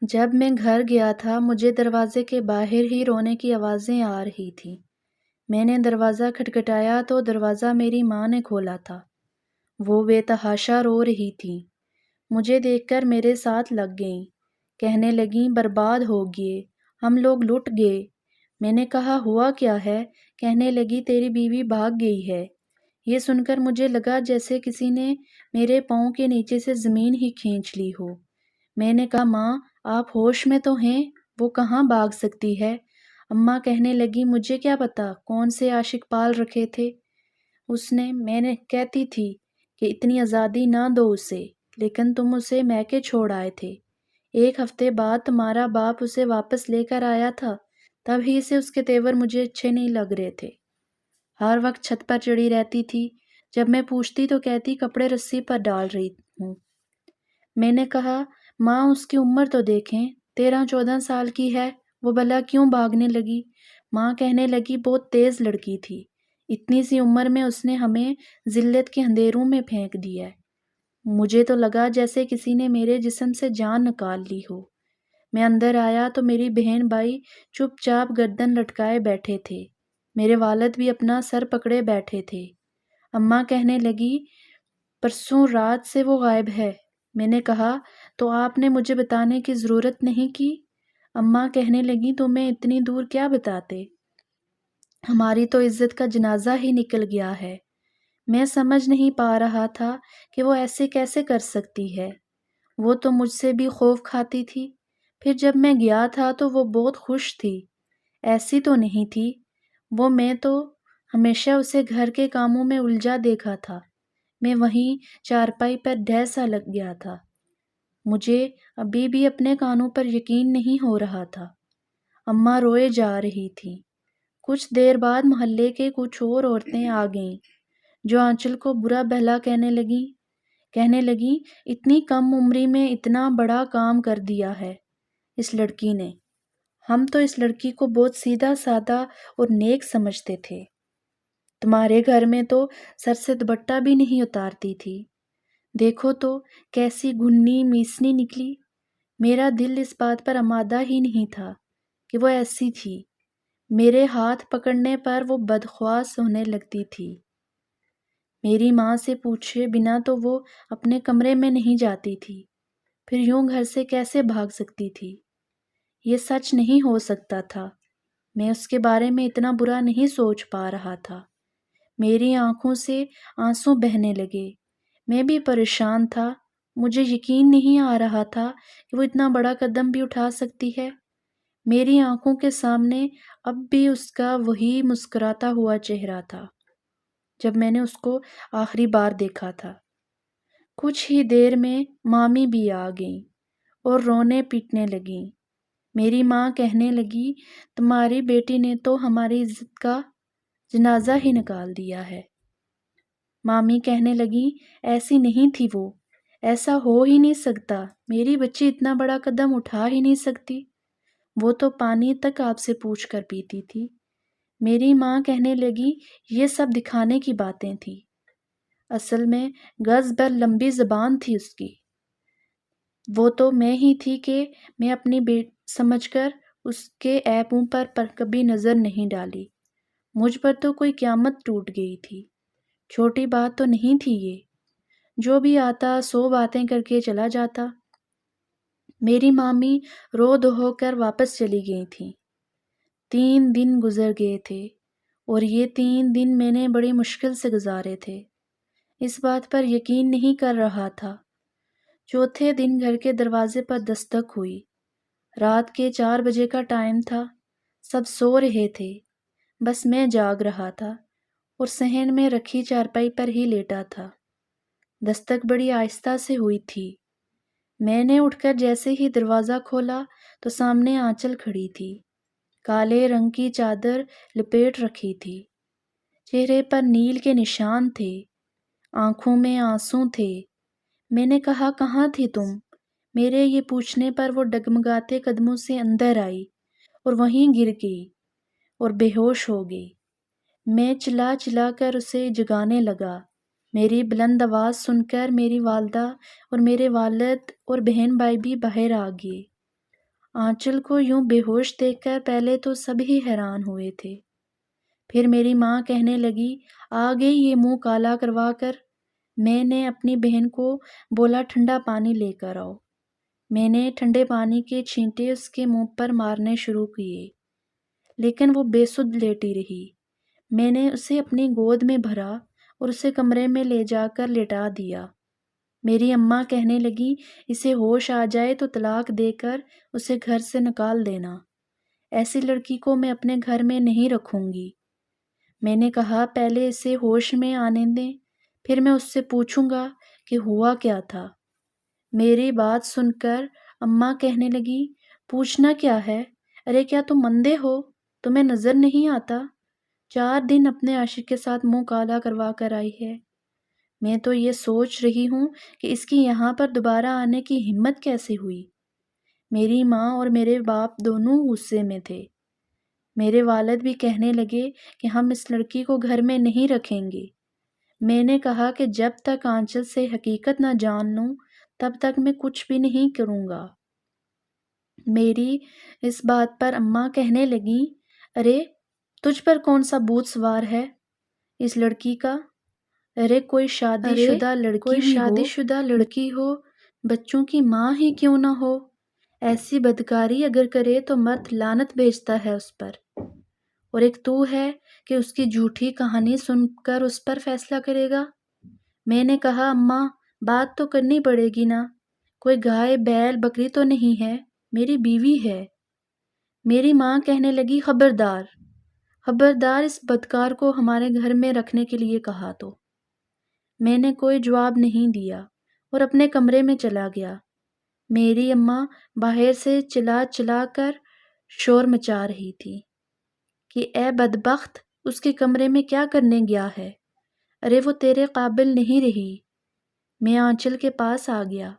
جب میں گھر گیا تھا مجھے دروازے کے باہر ہی رونے کی آوازیں آ رہی تھیں۔ میں نے دروازہ کھٹکھٹایا تو دروازہ میری ماں نے کھولا تھا۔ وہ بے تحاشا رو رہی تھیں۔ مجھے دیکھ کر میرے ساتھ لگ گئیں۔ کہنے لگیں برباد ہو گئے، ہم لوگ لٹ گئے۔ میں نے کہا ہوا کیا ہے؟ کہنے لگی تیری بیوی بھاگ گئی ہے۔ یہ سن کر مجھے لگا جیسے کسی نے میرے پاؤں کے نیچے سے زمین ہی کھینچ لی ہو۔ میں نے کہا ماں آپ ہوش میں تو ہیں، وہ کہاں بھاگ سکتی ہے؟ اماں کہنے لگی مجھے کیا پتا کون سے عاشق پال رکھے تھے اس نے، میں نے کہتی تھی کہ اتنی آزادی نہ دو اسے، لیکن تم اسے میکے چھوڑ آئے تھے۔ 1 ہفتے بعد تمہارا باپ اسے واپس لے کر آیا تھا، تب ہی سے اس کے تیور مجھے اچھے نہیں لگ رہے تھے۔ ہر وقت چھت پر چڑھی رہتی تھی، جب میں پوچھتی تو کہتی کپڑے رسی پر ڈال رہی ہوں۔ میں نے کہا ماں اس کی عمر تو دیکھیں، 13-14 سال کی ہے، وہ بھلا کیوں بھاگنے لگی؟ ماں کہنے لگی بہت تیز لڑکی تھی، اتنی سی عمر میں اس نے ہمیں ذلت کے اندھیروں میں پھینک دیا ہے۔ مجھے تو لگا جیسے کسی نے میرے جسم سے جان نکال لی ہو۔ میں اندر آیا تو میری بہن بھائی چپ چاپ گردن لٹکائے بیٹھے تھے، میرے والد بھی اپنا سر پکڑے بیٹھے تھے۔ اماں کہنے لگی پرسوں رات سے وہ غائب ہے۔ میں نے کہا تو آپ نے مجھے بتانے کی ضرورت نہیں کی؟ اماں کہنے لگی تمہیں اتنی دور کیا بتاتے، ہماری تو عزت کا جنازہ ہی نکل گیا ہے۔ میں سمجھ نہیں پا رہا تھا کہ وہ ایسے کیسے کر سکتی ہے، وہ تو مجھ سے بھی خوف کھاتی تھی۔ پھر جب میں گیا تھا تو وہ بہت خوش تھی، ایسی تو نہیں تھی وہ، میں تو ہمیشہ اسے گھر کے کاموں میں الجھا دیکھا تھا۔ میں وہیں چارپائی پر ڈھے سا لگ گیا تھا، مجھے ابھی بھی اپنے کانوں پر یقین نہیں ہو رہا تھا۔ اماں روئے جا رہی تھی۔ کچھ دیر بعد محلے کے کچھ اور عورتیں آ گئیں جو آنچل کو برا بھلا کہنے لگیں اتنی کم عمری میں اتنا بڑا کام کر دیا ہے اس لڑکی نے، ہم تو اس لڑکی کو بہت سیدھا سادہ اور نیک سمجھتے تھے، تمہارے گھر میں تو سر سے دوپٹہ بھی نہیں اتارتی تھی، دیکھو تو کیسی گھنی میسنی نکلی۔ میرا دل اس بات پر آمادہ ہی نہیں تھا کہ وہ ایسی تھی، میرے ہاتھ پکڑنے پر وہ بدخواس ہونے لگتی تھی۔ میری ماں سے پوچھے بنا تو وہ اپنے کمرے میں نہیں جاتی تھی، پھر یوں گھر سے کیسے بھاگ سکتی تھی؟ یہ سچ نہیں ہو سکتا تھا، میں اس کے بارے میں اتنا برا نہیں سوچ پا رہا تھا۔ میری آنکھوں سے آنسو بہنے لگے، میں بھی پریشان تھا، مجھے یقین نہیں آ رہا تھا کہ وہ اتنا بڑا قدم بھی اٹھا سکتی ہے۔ میری آنکھوں کے سامنے اب بھی اس کا وہی مسکراتا ہوا چہرہ تھا جب میں نے اس کو آخری بار دیکھا تھا۔ کچھ ہی دیر میں مامی بھی آ گئیں اور رونے پیٹنے لگیں۔ میری ماں کہنے لگی تمہاری بیٹی نے تو ہماری عزت کا جنازہ ہی نکال دیا ہے۔ مامی کہنے لگیں ایسی نہیں تھی وہ، ایسا ہو ہی نہیں سکتا، میری بچی اتنا بڑا قدم اٹھا ہی نہیں سکتی، وہ تو پانی تک آپ سے پوچھ کر پیتی تھی۔ میری ماں کہنے لگی یہ سب دکھانے کی باتیں تھی، اصل میں گز بھر لمبی زبان تھی اس کی، وہ تو میں ہی تھی کہ میں اپنی سمجھ کر اس کے عیبوں پر کبھی نظر نہیں ڈالی، مجھ پر تو کوئی قیامت ٹوٹ گئی تھی، چھوٹی بات تو نہیں تھی یہ، جو بھی آتا 100 باتیں کر کے چلا جاتا۔ میری مامی رو دہو کر واپس چلی گئی تھیں۔ 3 دن گزر گئے تھے اور یہ 3 دن میں نے بڑی مشکل سے گزارے تھے، اس بات پر یقین نہیں کر رہا تھا۔ چوتھے دن گھر کے دروازے پر دستک ہوئی، رات کے 4 بجے کا ٹائم تھا، سب سو رہے تھے، بس میں جاگ رہا تھا اور صحن میں رکھی چارپائی پر ہی لیٹا تھا۔ دستک بڑی آہستہ سے ہوئی تھی، میں نے اٹھ کر جیسے ہی دروازہ کھولا تو سامنے آنچل کھڑی تھی، کالے رنگ کی چادر لپیٹ رکھی تھی، چہرے پر نیل کے نشان تھے، آنکھوں میں آنسو تھے۔ میں نے کہا کہاں تھی تم؟ میرے یہ پوچھنے پر وہ ڈگمگاتے قدموں سے اندر آئی اور وہیں گر گئی اور بے ہوش ہو گئی۔ میں چلا چلا کر اسے جگانے لگا، میری بلند آواز سن کر میری والدہ اور میرے والد اور بہن بھائی بھی باہر آ گئے۔ آنچل کو یوں بے ہوش دیکھ کر پہلے تو سبھی حیران ہوئے تھے۔ پھر میری ماں کہنے لگی، آ گئی یہ منہ کالا کروا کر۔ میں نے اپنی بہن کو بولا ٹھنڈا پانی لے کر آؤ۔ میں نے ٹھنڈے پانی کے چھینٹے اس کے منہ پر مارنے شروع کیے، لیکن وہ بے سدھ لیٹی رہی۔ میں نے اسے اپنی گود میں بھرا اور اسے کمرے میں لے جا کر لٹا دیا۔ میری اماں کہنے لگی، اسے ہوش آ جائے تو طلاق دے کر اسے گھر سے نکال دینا۔ ایسی لڑکی کو میں اپنے گھر میں نہیں رکھوں گی۔ میں نے کہا، پہلے اسے ہوش میں آنے دیں، پھر میں اس سے پوچھوں گا کہ ہوا کیا تھا۔ میری بات سن کر اماں کہنے لگی، پوچھنا کیا ہے؟ ارے کیا تم اندھے ہو؟ تمہیں نظر نہیں آتا؟ 4 دن اپنے عاشق کے ساتھ منہ کالا کروا کر آئی ہے۔ میں تو یہ سوچ رہی ہوں کہ اس کی یہاں پر دوبارہ آنے کی ہمت کیسے ہوئی۔ میری ماں اور میرے باپ دونوں غصے میں تھے۔ میرے والد بھی کہنے لگے کہ ہم اس لڑکی کو گھر میں نہیں رکھیں گے۔ میں نے کہا کہ جب تک آنچل سے حقیقت نہ جان لوں تب تک میں کچھ بھی نہیں کروں گا۔ میری اس بات پر اماں کہنے لگیں، ارے تجھ پر کون سا بھوت سوار ہے اس لڑکی کا؟ ارے کوئی شادی شدہ لڑکی ہو، بچوں کی ماں ہی کیوں نہ ہو، ایسی بدکاری اگر کرے تو مرد لعنت بھیجتا ہے اس پر، اور ایک تو ہے کہ اس کی جھوٹی کہانی سن کر اس پر فیصلہ کرے گا۔ میں نے کہا، اماں بات تو کرنی پڑے گی نا، کوئی گائے بیل بکری تو نہیں ہے، میری بیوی ہے۔ میری ماں کہنے لگی، خبردار خبردار اس بدکار کو ہمارے گھر میں رکھنے کے لیے کہا تو۔ میں نے کوئی جواب نہیں دیا اور اپنے کمرے میں چلا گیا۔ میری اماں باہر سے چلا چلا کر شور مچا رہی تھی کہ اے بدبخت، اس کے کمرے میں کیا کرنے گیا ہے؟ ارے وہ تیرے قابل نہیں رہی۔ میں آنچل کے پاس آ گیا۔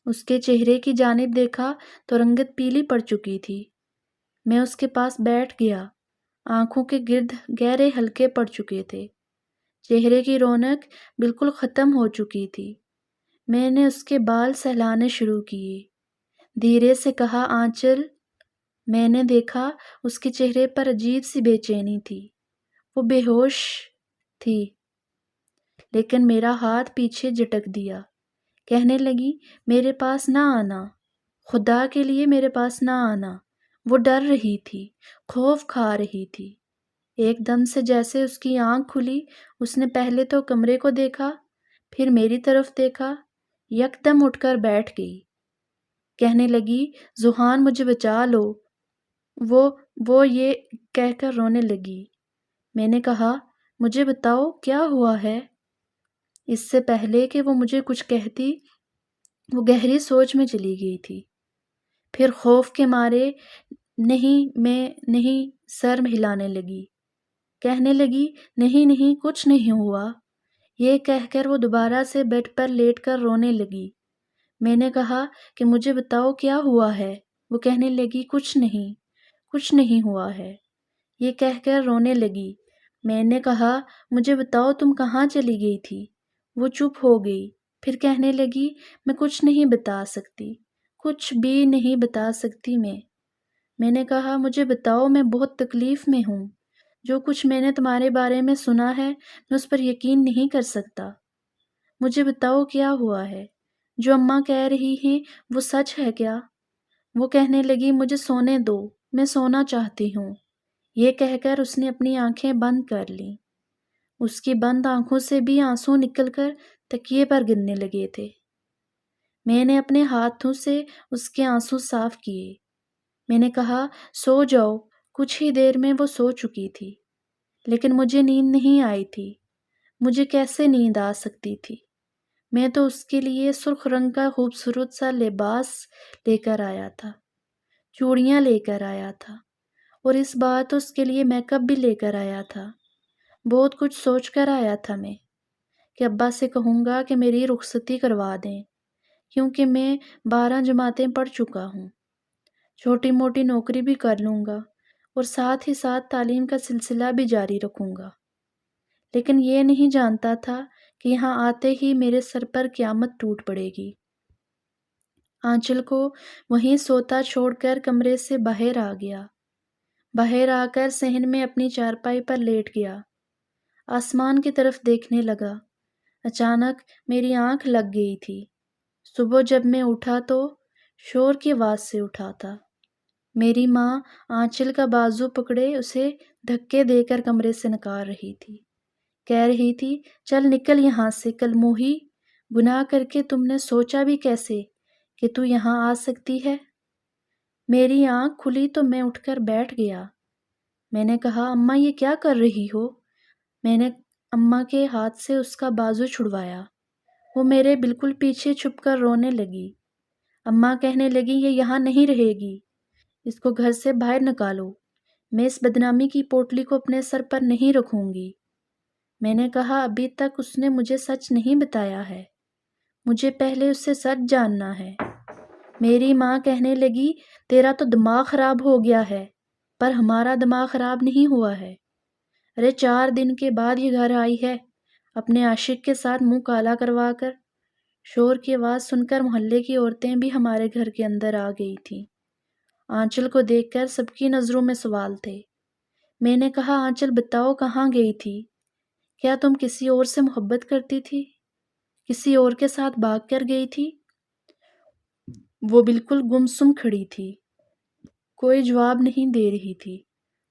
اس کے چہرے کی جانب دیکھا تو رنگت پیلی پڑ چکی تھی۔ میں اس کے پاس بیٹھ گیا۔ آنکھوں کے گرد گہرے حلقے پڑ چکے تھے۔ چہرے کی رونق بالکل ختم ہو چکی تھی۔ میں نے اس کے بال سہلانے شروع کیے۔ دھیرے سے کہا، آنچل۔ میں نے دیکھا اس کے چہرے پر عجیب سی بے چینی تھی۔ وہ بے ہوش تھی، لیکن میرا ہاتھ پیچھے جھٹک دیا۔ کہنے لگی، میرے پاس نہ آنا، خدا کے لیے میرے پاس نہ آنا۔ وہ ڈر رہی تھی، خوف کھا رہی تھی۔ ایک دم سے جیسے اس کی آنکھ کھلی، اس نے پہلے تو کمرے کو دیکھا، پھر میری طرف دیکھا، یکدم اٹھ کر بیٹھ گئی۔ کہنے لگی، ذوحان مجھے بچا لو۔ وہ یہ کہہ کر رونے لگی۔ میں نے کہا، مجھے بتاؤ کیا ہوا ہے؟ اس سے پہلے کہ وہ مجھے کچھ کہتی، وہ گہری سوچ میں چلی گئی تھی۔ پھر خوف کے مارے نہیں سر ہلانے لگی۔ کہنے لگی، نہیں نہیں کچھ نہیں ہوا۔ یہ کہہ کر وہ دوبارہ سے بیڈ پر لیٹ کر رونے لگی۔ میں نے کہا کہ مجھے بتاؤ کیا ہوا ہے؟ وہ کہنے لگی، کچھ نہیں ہوا ہے، یہ کہہ کر رونے لگی۔ میں نے کہا، مجھے بتاؤ تم کہاں چلی گئی تھی؟ وہ چپ ہو گئی، پھر کہنے لگی، میں کچھ نہیں بتا سکتی، کچھ بھی نہیں بتا سکتی میں نے کہا، مجھے بتاؤ، میں بہت تکلیف میں ہوں۔ جو کچھ میں نے تمہارے بارے میں سنا ہے میں اس پر یقین نہیں کر سکتا۔ مجھے بتاؤ کیا ہوا ہے؟ جو اماں کہہ رہی ہیں وہ سچ ہے کیا؟ وہ کہنے لگی، مجھے سونے دو، میں سونا چاہتی ہوں۔ یہ کہہ کر اس نے اپنی آنکھیں بند کر لیں۔ اس کی بند آنکھوں سے بھی آنسو نکل کر تکیے پر گرنے لگے تھے۔ میں نے اپنے ہاتھوں سے اس کے آنسو صاف کیے۔ میں نے کہا، سو جاؤ۔ کچھ ہی دیر میں وہ سو چکی تھی، لیکن مجھے نیند نہیں آئی تھی۔ مجھے کیسے نیند آ سکتی تھی؟ میں تو اس کے لیے سرخ رنگ کا خوبصورت سا لباس لے کر آیا تھا، چوڑیاں لے کر آیا تھا، اور اس بار تو اس کے لیے میک اپ بھی لے کر آیا تھا۔ بہت کچھ سوچ کر آیا تھا میں کہ ابا سے کہوں گا کہ میری رخصتی کروا دیں، کیونکہ میں 12 جماعتیں پڑھ چکا ہوں، چھوٹی موٹی نوکری بھی کر لوں گا اور ساتھ ہی ساتھ تعلیم کا سلسلہ بھی جاری رکھوں گا۔ لیکن یہ نہیں جانتا تھا کہ یہاں آتے ہی میرے سر پر قیامت ٹوٹ پڑے گی۔ آنچل کو وہیں سوتا چھوڑ کر کمرے سے باہر آ گیا۔ باہر آ کر صحن میں اپنی چارپائی پر لیٹ گیا۔ آسمان کی طرف دیکھنے لگا۔ اچانک میری آنکھ لگ گئی تھی۔ صبح جب میں اٹھا تو شور کی آواز سے اٹھا تھا۔ میری ماں آنچل کا بازو پکڑے اسے دھکے دے کر کمرے سے نکال رہی تھی۔ کہہ رہی تھی، چل نکل یہاں سے، کل موہی، گناہ کر کے تم نے سوچا بھی کیسے کہ تو یہاں آ سکتی ہے؟ میری آنکھ کھلی تو میں اٹھ کر بیٹھ گیا۔ میں نے کہا، اماں یہ کیا کر رہی ہو؟ میں نے اماں کے ہاتھ سے اس کا بازو چھڑوایا۔ وہ میرے بالکل پیچھے چھپ کر رونے لگی۔ اماں کہنے لگی، یہ یہاں نہیں رہے گی، اس کو گھر سے باہر نکالو۔ میں اس بدنامی کی پوٹلی کو اپنے سر پر نہیں رکھوں گی۔ میں نے کہا، ابھی تک اس نے مجھے سچ نہیں بتایا ہے، مجھے پہلے اس سے سچ جاننا ہے۔ میری ماں کہنے لگی، تیرا تو دماغ خراب ہو گیا ہے، پر ہمارا دماغ خراب نہیں ہوا ہے۔ ارے 4 دن کے بعد یہ گھر آئی ہے، اپنے عاشق کے ساتھ منہ کالا کروا کر۔ شور کی آواز سن کر محلے کی عورتیں بھی ہمارے گھر کے اندر آ گئی تھیں۔ آنچل کو دیکھ کر سب کی نظروں میں سوال تھے۔ میں نے کہا، آنچل بتاؤ کہاں گئی تھی؟ کیا تم کسی اور سے محبت کرتی تھی؟ کسی اور کے ساتھ بھاگ کر گئی تھی؟ وہ بالکل گمسم کھڑی تھی، کوئی جواب نہیں دے رہی تھی،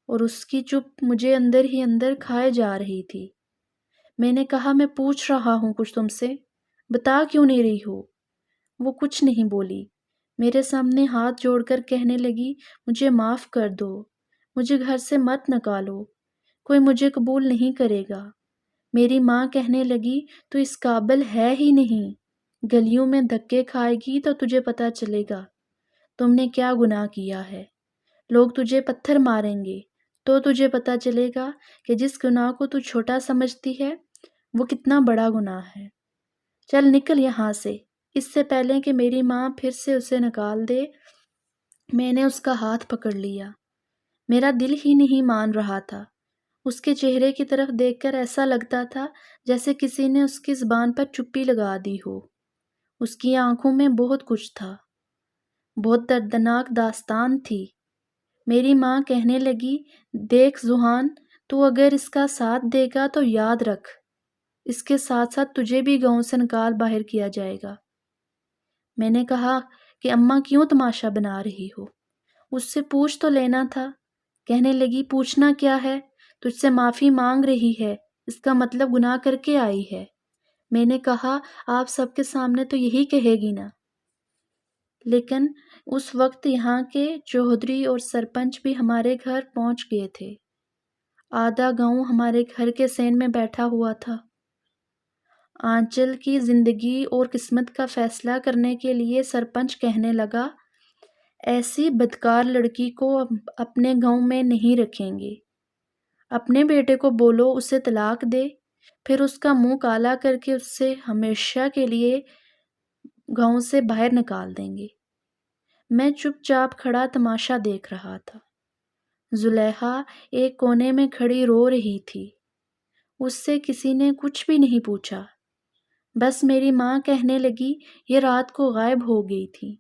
اور اس کی چپ مجھے اندر ہی اندر کھائے جا رہی تھی۔ میں نے کہا، میں پوچھ رہا ہوں کچھ تم سے، بتا کیوں نہیں رہی ہو؟ وہ کچھ نہیں بولی، میرے سامنے ہاتھ جوڑ کر کہنے لگی، مجھے معاف کر دو، مجھے گھر سے مت نکالو، کوئی مجھے قبول نہیں کرے گا۔ میری ماں کہنے لگی، تو اس قابل ہے ہی نہیں، گلیوں میں دھکے کھائے گی تو تجھے پتہ چلے گا تم نے کیا گناہ کیا ہے۔ لوگ تجھے پتھر ماریں گے تو تجھے پتہ چلے گا کہ جس گناہ کو تو چھوٹا سمجھتی ہے وہ کتنا بڑا گناہ ہے۔ چل نکل یہاں سے، اس سے پہلے کہ میری ماں پھر سے اسے نکال دے۔ میں نے اس کا ہاتھ پکڑ لیا۔ میرا دل ہی نہیں مان رہا تھا۔ اس کے چہرے کی طرف دیکھ کر ایسا لگتا تھا جیسے کسی نے اس کی زبان پر چپی لگا دی ہو۔ اس کی آنکھوں میں بہت کچھ تھا، بہت دردناک داستان تھی۔ میری ماں کہنے لگی، دیکھ ذوحان، تو اگر اس کا ساتھ دے گا تو یاد رکھ، اس کے ساتھ ساتھ تجھے بھی گاؤں سے نکال باہر کیا جائے گا۔ میں نے کہا کہ اماں کیوں تماشا بنا رہی ہو؟ اس سے پوچھ تو لینا تھا۔ کہنے لگی، پوچھنا کیا ہے، تجھ سے معافی مانگ رہی ہے، اس کا مطلب گناہ کر کے آئی ہے۔ میں نے کہا، آپ سب کے سامنے تو یہی کہے گی نا۔ لیکن اس وقت یہاں کے چودھری اور سرپنچ بھی ہمارے گھر پہنچ گئے تھے۔ آدھا گاؤں ہمارے گھر کے سین میں بیٹھا ہوا تھا۔ آنچل کی زندگی اور قسمت کا فیصلہ کرنے کے لیے سرپنچ کہنے لگا، ایسی بدکار لڑکی کو اپنے گاؤں میں نہیں رکھیں گے۔ اپنے بیٹے کو بولو اسے طلاق دے، پھر اس کا منہ کالا کر کے اس سے ہمیشہ کے لیے گاؤں سے باہر نکال دیں گے۔ میں چپ چاپ کھڑا تماشا دیکھ رہا تھا۔ زلیخا ایک کونے میں کھڑی رو رہی تھی۔ اس سے کسی نے کچھ بھی نہیں پوچھا۔ بس میری ماں کہنے لگی، یہ رات کو غائب ہو گئی تھی،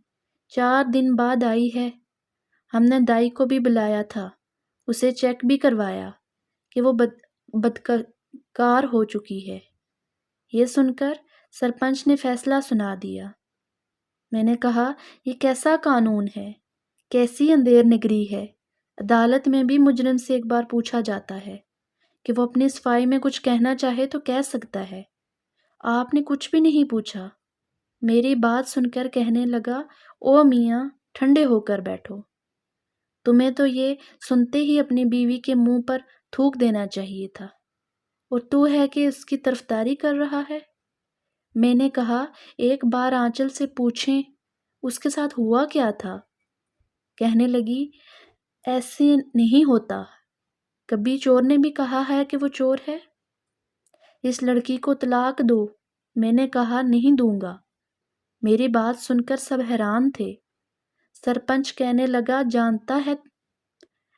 4 دن بعد آئی ہے۔ ہم نے دائی کو بھی بلایا تھا، اسے چیک بھی کروایا کہ وہ بدکار ہو چکی ہے۔ یہ سن کر سرپنچ نے فیصلہ سنا دیا۔ میں نے کہا، یہ کیسا قانون ہے، کیسی اندھیر نگری ہے؟ عدالت میں بھی مجرم سے ایک بار پوچھا جاتا ہے کہ وہ اپنی صفائی میں کچھ کہنا چاہے تو کہہ سکتا ہے، آپ نے کچھ بھی نہیں پوچھا۔ میری بات سن کر کہنے لگا، او میاں ٹھنڈے ہو کر بیٹھو، تمہیں تو یہ سنتے ہی اپنی بیوی کے منہ پر تھوک دینا چاہیے تھا، اور تو ہے کہ اس کی طرفداری کر رہا ہے۔ میں نے کہا، ایک بار آنچل سے پوچھیں اس کے ساتھ ہوا کیا تھا؟ کہنے لگی، ایسے نہیں ہوتا، کبھی چور نے بھی کہا ہے کہ وہ چور ہے؟ اس لڑکی کو طلاق دو۔ میں نے کہا، نہیں دوں گا۔ میری بات سن کر سب حیران تھے۔ سرپنچ کہنے لگا، جانتا ہے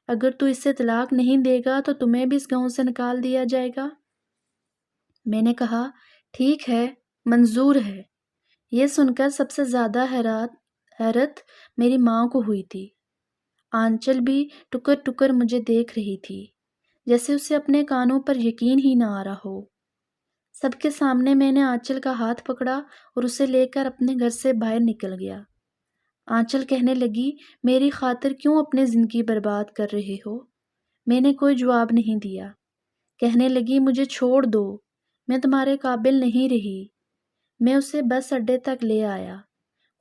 اگر تو اسے طلاق نہیں دے گا تو تمہیں بھی اس گاؤں سے نکال دیا جائے گا۔ میں نے کہا، ٹھیک ہے، منظور ہے۔ یہ سن کر سب سے زیادہ حیرت میری ماں کو ہوئی تھی۔ آنچل بھی ٹکر ٹکر مجھے دیکھ رہی تھی، جیسے اسے اپنے کانوں پر یقین ہی نہ آ رہا ہو۔ سب کے سامنے میں نے آنچل کا ہاتھ پکڑا اور اسے لے کر اپنے گھر سے باہر نکل گیا۔ آنچل کہنے لگی، میری خاطر کیوں اپنی زندگی برباد کر رہے ہو؟ میں نے کوئی جواب نہیں دیا۔ کہنے لگی، مجھے چھوڑ دو، میں تمہارے قابل نہیں رہی۔ میں اسے بس اڈے تک لے آیا۔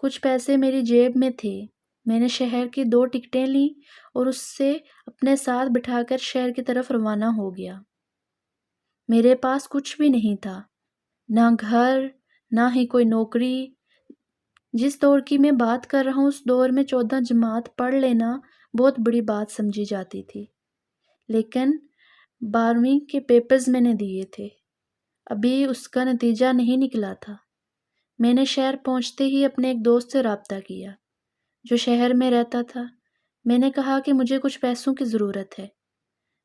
کچھ پیسے میری جیب میں تھے۔ میں نے شہر کی 2 ٹکٹیں لیں اور اس سے اپنے ساتھ بٹھا کر شہر کی طرف روانہ ہو گیا۔ میرے پاس کچھ بھی نہیں تھا، نہ گھر، نہ ہی کوئی نوکری۔ جس دور کی میں بات کر رہا ہوں، اس دور میں 14 جماعت پڑھ لینا بہت بڑی بات سمجھی جاتی تھی۔ لیکن 12ویں کے پیپرز میں نے دیے تھے، ابھی اس کا نتیجہ نہیں نکلا تھا۔ میں نے شہر پہنچتے ہی اپنے ایک دوست سے رابطہ کیا جو شہر میں رہتا تھا۔ میں نے کہا کہ مجھے کچھ پیسوں کی ضرورت ہے،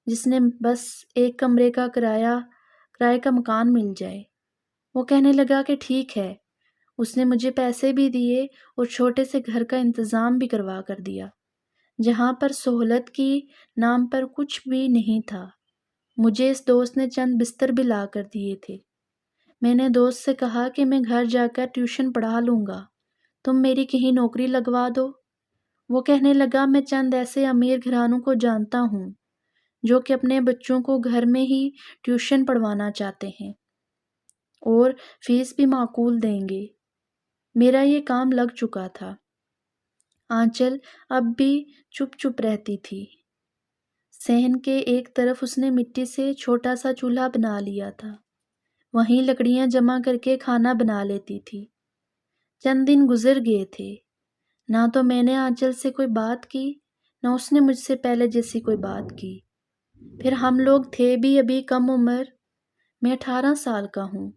جس نے بس ایک کمرے کا کرائے کا مکان مل جائے۔ وہ کہنے لگا کہ ٹھیک ہے۔ اس نے مجھے پیسے بھی دیے اور چھوٹے سے گھر کا انتظام بھی کروا کر دیا، جہاں پر سہولت کی نام پر کچھ بھی نہیں تھا۔ مجھے اس دوست نے چند بستر بھی لا کر دیے تھے۔ میں نے دوست سے کہا کہ میں گھر جا کر ٹیوشن پڑھا لوں گا، تم میری کہیں نوکری لگوا دو۔ وہ کہنے لگا، میں چند ایسے امیر گھرانوں کو جانتا ہوں جو کہ اپنے بچوں کو گھر میں ہی ٹیوشن پڑھوانا چاہتے ہیں اور فیس بھی معقول دیں گے۔ میرا یہ کام لگ چکا تھا۔ آنچل اب بھی چپ چپ رہتی تھی۔ صحن کے ایک طرف اس نے مٹی سے چھوٹا سا چولہا بنا لیا تھا، وہیں لکڑیاں جمع کر کے کھانا بنا لیتی تھی۔ چند دن گزر گئے تھے، نہ تو میں نے آنچل سے کوئی بات کی، نہ اس نے مجھ سے پہلے جیسی کوئی بات کی۔ پھر ہم لوگ تھے بھی ابھی کم عمر۔ میں 18 سال کا ہوں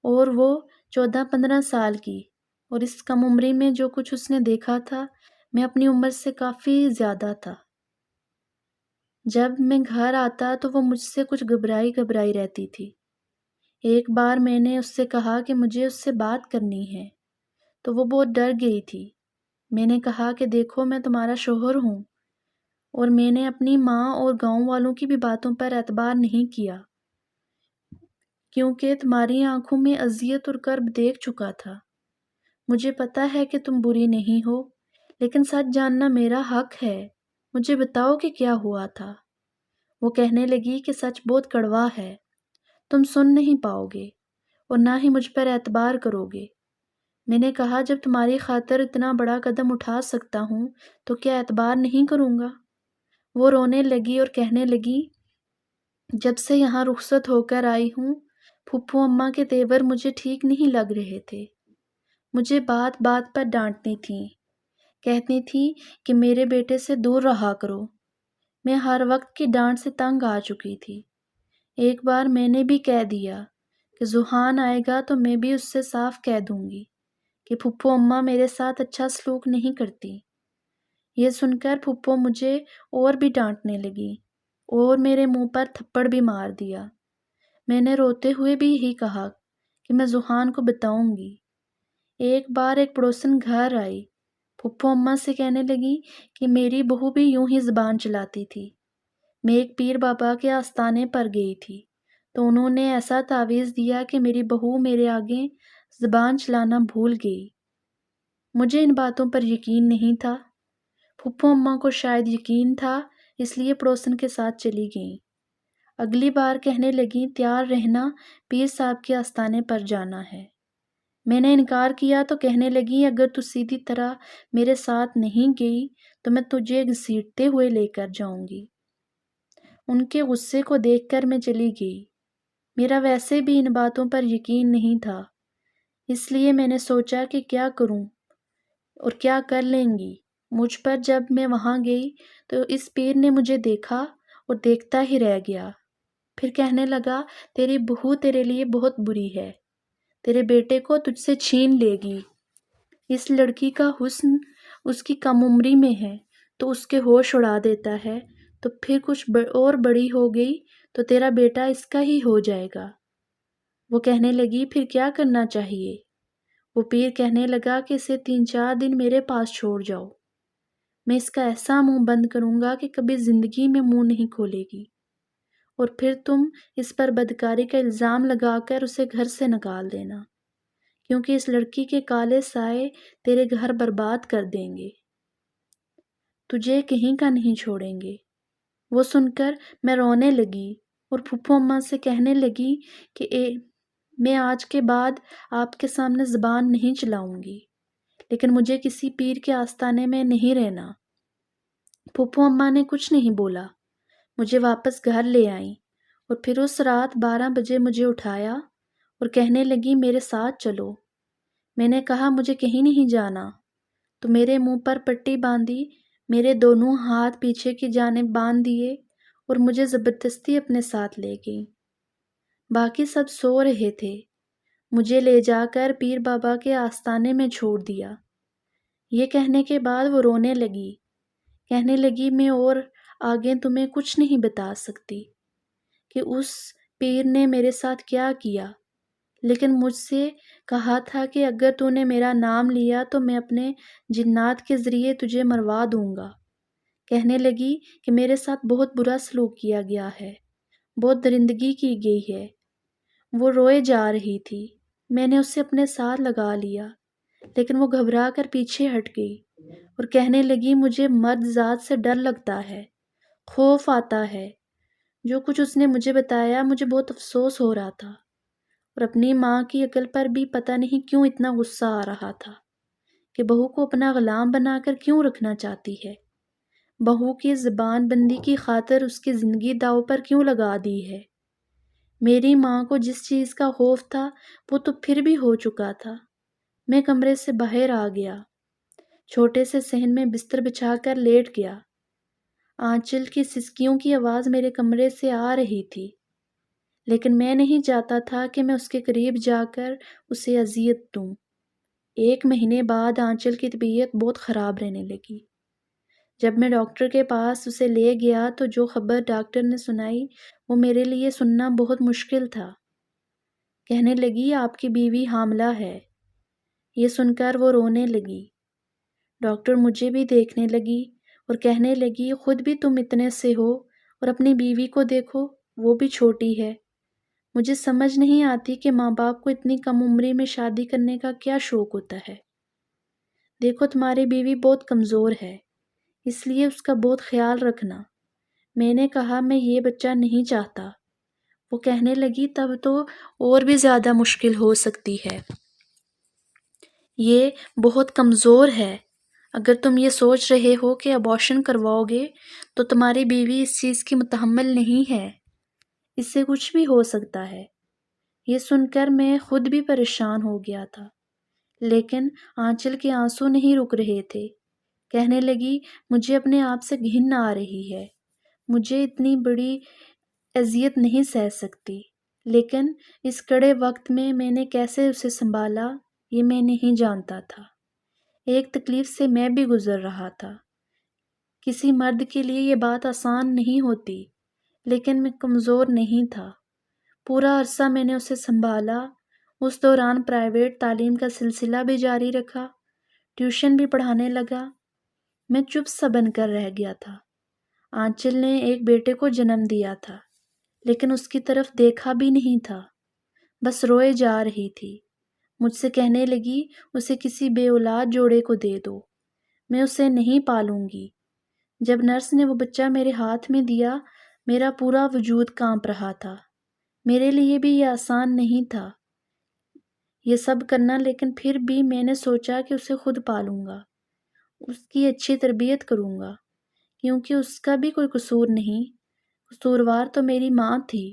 اور وہ 14-15 سال کی، اور اس کم عمری میں جو کچھ اس نے دیکھا تھا، میں اپنی عمر سے کافی زیادہ تھا۔ جب میں گھر آتا تو وہ مجھ سے کچھ گھبرائی رہتی تھی۔ ایک بار میں نے اس سے کہا کہ مجھے اس سے بات کرنی ہے، تو وہ بہت ڈر گئی تھی۔ میں نے کہا کہ دیکھو، میں تمہارا شوہر ہوں، اور میں نے اپنی ماں اور گاؤں والوں کی بھی باتوں پر اعتبار نہیں کیا، کیونکہ تمہاری آنکھوں میں اذیت اور کرب دیکھ چکا تھا۔ مجھے پتا ہے کہ تم بری نہیں ہو، لیکن سچ جاننا میرا حق ہے۔ مجھے بتاؤ کہ کیا ہوا تھا۔ وہ کہنے لگی کہ سچ بہت کڑوا ہے، تم سن نہیں پاؤ گے اور نہ ہی مجھ پر اعتبار کرو گے۔ میں نے کہا، جب تمہاری خاطر اتنا بڑا قدم اٹھا سکتا ہوں تو کیا اعتبار نہیں کروں گا؟ وہ رونے لگی اور کہنے لگی، جب سے یہاں رخصت ہو کر آئی ہوں، پھپھو اماں کے تیور مجھے ٹھیک نہیں لگ رہے تھے۔ مجھے بات بات پر ڈانٹتی تھیں، کہتی تھیں کہ میرے بیٹے سے دور رہا کرو۔ میں ہر وقت کی ڈانٹ سے تنگ آ چکی تھی۔ ایک بار میں نے بھی کہہ دیا کہ ذوحان آئے گا تو میں بھی اس سے صاف کہہ دوں گی کہ پھپھو اماں میرے ساتھ اچھا سلوک نہیں کرتی۔ یہ سن کر پھپھو مجھے اور بھی ڈانٹنے لگی اور میرے منہ پر تھپڑ بھی مار دیا۔ میں نے روتے ہوئے بھی یہی کہا کہ میں ذوحان کو بتاؤں گی۔ ایک بار ایک پڑوسن گھر آئی، پھپھو اماں سے کہنے لگی کہ میری بہو بھی یوں ہی زبان چلاتی تھی۔ میں ایک پیر بابا کے آستانے پر گئی تھی تو انہوں نے ایسا تعویذ دیا کہ میری بہو میرے آگے زبان چلانا بھول گئی۔ مجھے ان باتوں پر یقین نہیں تھا۔ پھپھو اماں کو شاید یقین تھا، اس لیے پڑوسن کے ساتھ چلی گئیں۔ اگلی بار کہنے لگیں، تیار رہنا، پیر صاحب کے آستانے پر جانا ہے۔ میں نے انکار کیا تو کہنے لگیں، اگر تو سیدھی طرح میرے ساتھ نہیں گئی تو میں تجھے گھسیٹتے ہوئے لے کر جاؤں گی۔ ان کے غصے کو دیکھ کر میں چلی گئی۔ میرا ویسے بھی ان باتوں پر یقین نہیں تھا، اس لیے میں نے سوچا کہ کیا کروں اور کیا کر لیں گی مجھ پر۔ جب میں وہاں گئی تو اس پیر نے مجھے دیکھا اور دیکھتا ہی رہ گیا۔ پھر کہنے لگا، تیری بہو تیرے لیے بہت بری ہے، تیرے بیٹے کو تجھ سے چھین لے گی۔ اس لڑکی کا حسن اس کی کم عمری میں ہے تو اس کے ہوش اڑا دیتا ہے، تو پھر کچھ اور بڑی ہو گئی تو تیرا بیٹا اس کا ہی ہو جائے گا۔ وہ کہنے لگی، پھر کیا کرنا چاہیے؟ وہ پیر کہنے لگا کہ اسے 3-4 دن میرے پاس چھوڑ جاؤ، میں اس کا ایسا منہ بند کروں گا کہ کبھی زندگی میں منہ نہیں کھولے گی، اور پھر تم اس پر بدکاری کا الزام لگا کر اسے گھر سے نکال دینا، کیونکہ اس لڑکی کے کالے سائے تیرے گھر برباد کر دیں گے، تجھے کہیں کا نہیں چھوڑیں گے۔ وہ سن کر میں رونے لگی اور پھپھو اماں سے کہنے لگی کہ میں آج کے بعد آپ کے سامنے زبان نہیں چلاؤں گی، لیکن مجھے کسی پیر کے آستانے میں نہیں رہنا۔ پھپھو اماں نے کچھ نہیں بولا، مجھے واپس گھر لے آئیں، اور پھر اس رات 12 بجے مجھے اٹھایا اور کہنے لگی میرے ساتھ چلو۔ میں نے کہا مجھے کہیں نہیں جانا، تو میرے منہ پر پٹی باندھی، میرے دونوں ہاتھ پیچھے کی جانب باندھ دیے اور مجھے زبردستی اپنے ساتھ لے گئی۔ باقی سب سو رہے تھے، مجھے لے جا کر پیر بابا کے آستانے میں چھوڑ دیا۔ یہ کہنے کے بعد وہ رونے لگی، کہنے لگی میں اور آگے تمہیں کچھ نہیں بتا سکتی کہ اس پیر نے میرے ساتھ کیا کیا، لیکن مجھ سے کہا تھا کہ اگر تو نے میرا نام لیا تو میں اپنے جنات کے ذریعے تجھے مروا دوں گا۔ کہنے لگی کہ میرے ساتھ بہت برا سلوک کیا گیا ہے، بہت درندگی کی گئی ہے۔ وہ روئے جا رہی تھی، میں نے اسے اپنے ساتھ لگا لیا، لیکن وہ گھبرا کر پیچھے ہٹ گئی اور کہنے لگی مجھے مرد ذات سے ڈر لگتا ہے، خوف آتا ہے۔ جو کچھ اس نے مجھے بتایا مجھے بہت افسوس ہو رہا تھا، اور اپنی ماں کی عقل پر بھی پتہ نہیں کیوں اتنا غصہ آ رہا تھا کہ بہو کو اپنا غلام بنا کر کیوں رکھنا چاہتی ہے، بہو کی زبان بندی کی خاطر اس کی زندگی داؤ پر کیوں لگا دی ہے۔ میری ماں کو جس چیز کا خوف تھا وہ تو پھر بھی ہو چکا تھا۔ میں کمرے سے باہر آ گیا، چھوٹے سے صحن میں بستر بچھا کر لیٹ گیا۔ آنچل کی سسکیوں کی آواز میرے کمرے سے آ رہی تھی، لیکن میں نہیں چاہتا تھا کہ میں اس کے قریب جا کر اسے اذیت دوں۔ 1 مہینے بعد آنچل کی طبیعت بہت خراب رہنے لگی۔ جب میں ڈاکٹر کے پاس اسے لے گیا تو جو خبر ڈاکٹر نے سنائی وہ میرے لیے سننا بہت مشکل تھا۔ کہنے لگی آپ کی بیوی حاملہ ہے۔ یہ سن کر وہ رونے لگی۔ ڈاکٹر مجھے بھی دیکھنے لگی اور کہنے لگی خود بھی تم اتنے سے ہو اور اپنی بیوی کو دیکھو، وہ بھی چھوٹی ہے۔ مجھے سمجھ نہیں آتی کہ ماں باپ کو اتنی کم عمری میں شادی کرنے کا کیا شوق ہوتا ہے۔ دیکھو تمہاری بیوی بہت کمزور ہے، اس لیے اس کا بہت خیال رکھنا۔ میں نے کہا میں یہ بچہ نہیں چاہتا۔ وہ کہنے لگی تب تو اور بھی زیادہ مشکل ہو سکتی ہے، یہ بہت کمزور ہے۔ اگر تم یہ سوچ رہے ہو کہ ابارشن کرواؤ گے تو تمہاری بیوی اس چیز کی متحمل نہیں ہے، اس سے کچھ بھی ہو سکتا ہے۔ یہ سن کر میں خود بھی پریشان ہو گیا تھا، لیکن آنچل کے آنسو نہیں رک رہے تھے۔ کہنے لگی مجھے اپنے آپ سے گھن آ رہی ہے، مجھے اتنی بڑی اذیت نہیں سہ سکتی، لیکن اس کڑے وقت میں نے کیسے اسے سنبھالا یہ میں نہیں جانتا تھا۔ ایک تکلیف سے میں بھی گزر رہا تھا۔ کسی مرد کے لیے یہ بات آسان نہیں ہوتی، لیکن میں کمزور نہیں تھا۔ پورا عرصہ میں نے اسے سنبھالا۔ اس دوران پرائیویٹ تعلیم کا سلسلہ بھی جاری رکھا، ٹیوشن بھی پڑھانے لگا۔ میں چپ سا بن کر رہ گیا تھا۔ آنچل نے ایک بیٹے کو جنم دیا تھا، لیکن اس کی طرف دیکھا بھی نہیں تھا، بس روئے جا رہی تھی۔ مجھ سے کہنے لگی اسے کسی بے اولاد جوڑے کو دے دو، میں اسے نہیں پالوں گی۔ جب نرس نے وہ بچہ میرے ہاتھ میں دیا میرا پورا وجود کانپ رہا تھا۔ میرے لیے بھی یہ آسان نہیں تھا یہ سب کرنا، لیکن پھر بھی میں نے سوچا کہ اسے خود پالوں گا، اس کی اچھی تربیت کروں گا، کیونکہ اس کا بھی کوئی قصور نہیں، قصوروار تو میری ماں تھی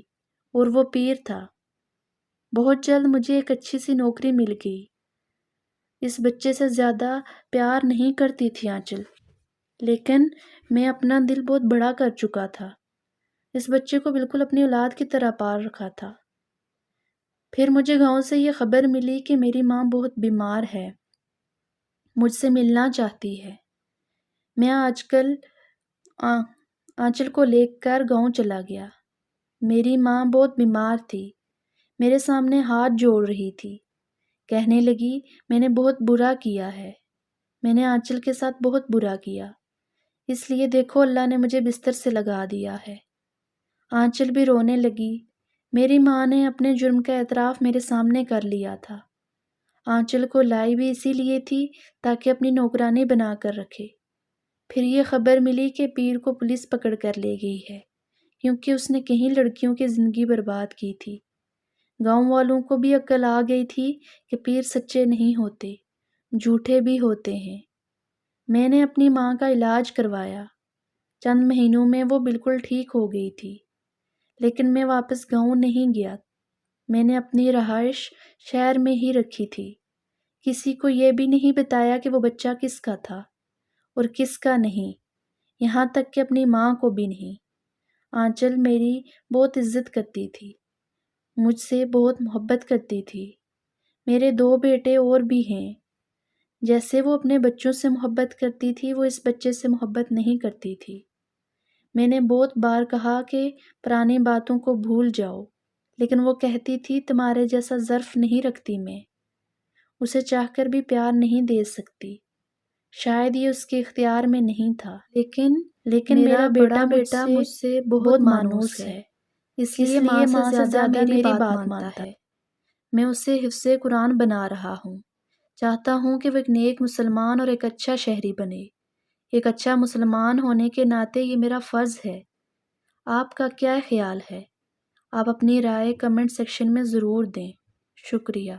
اور وہ پیر تھا۔ بہت جلد مجھے ایک اچھی سی نوکری مل گئی۔ اس بچے سے زیادہ پیار نہیں کرتی تھی آنچل، لیکن میں اپنا دل بہت بڑا کر چکا تھا۔ اس بچے کو بالکل اپنی اولاد کی طرح پال رکھا تھا۔ پھر مجھے گاؤں سے یہ خبر ملی کہ میری ماں بہت بیمار ہے، مجھ سے ملنا چاہتی ہے۔ میں آنچل کو لے کر گاؤں چلا گیا۔ میری ماں بہت بیمار تھی، میرے سامنے ہاتھ جوڑ رہی تھی کہنے لگی، میں نے بہت برا کیا ہے، میں نے آنچل کے ساتھ بہت برا کیا، اس لیے دیکھو اللہ نے مجھے بستر سے لگا دیا ہے۔ آنچل بھی رونے لگی۔ میری ماں نے اپنے جرم کا اعتراف میرے سامنے کر لیا تھا۔ آنچل کو لائی بھی اسی لیے تھی تاکہ اپنی نوکرانی بنا کر رکھے۔ پھر یہ خبر ملی کہ پیر کو پولیس پکڑ کر لے گئی ہے، کیونکہ اس نے کہیں لڑکیوں کی زندگی برباد کی تھی۔ گاؤں والوں کو بھی عقل آ گئی تھی کہ پیر سچے نہیں ہوتے، جھوٹے بھی ہوتے ہیں۔ میں نے اپنی ماں کا علاج کروایا، چند مہینوں میں وہ بالکل ٹھیک ہو گئی تھی، لیکن میں واپس گاؤں نہیں گیا۔ میں نے اپنی رہائش شہر میں ہی رکھی تھی۔ کسی کو یہ بھی نہیں بتایا کہ وہ بچہ کس کا تھا اور کس کا نہیں، یہاں تک کہ اپنی ماں کو بھی نہیں۔ آنچل میری بہت عزت کرتی تھی، مجھ سے بہت محبت کرتی تھی۔ میرے 2 بیٹے اور بھی ہیں۔ جیسے وہ اپنے بچوں سے محبت کرتی تھی، وہ اس بچے سے محبت نہیں کرتی تھی۔ میں نے بہت بار کہا کہ پرانی باتوں کو بھول جاؤ، لیکن وہ کہتی تھی تمہارے جیسا ظرف نہیں رکھتی میں، اسے چاہ کر بھی پیار نہیں دے سکتی، شاید یہ اس کے اختیار میں نہیں تھا۔ لیکن میرا بڑا بیٹا مجھ سے بہت مانوس ہے، اس لیے ماں سے زیادہ میری بات مانتا ہے۔ میں اسے حفظ قرآن بنا رہا ہوں، چاہتا ہوں کہ وہ ایک نیک مسلمان اور ایک اچھا شہری بنے۔ ایک اچھا مسلمان ہونے کے ناطے یہ میرا فرض ہے۔ آپ کا کیا خیال ہے؟ آپ اپنی رائے کمنٹ سیکشن میں ضرور دیں۔ شکریہ۔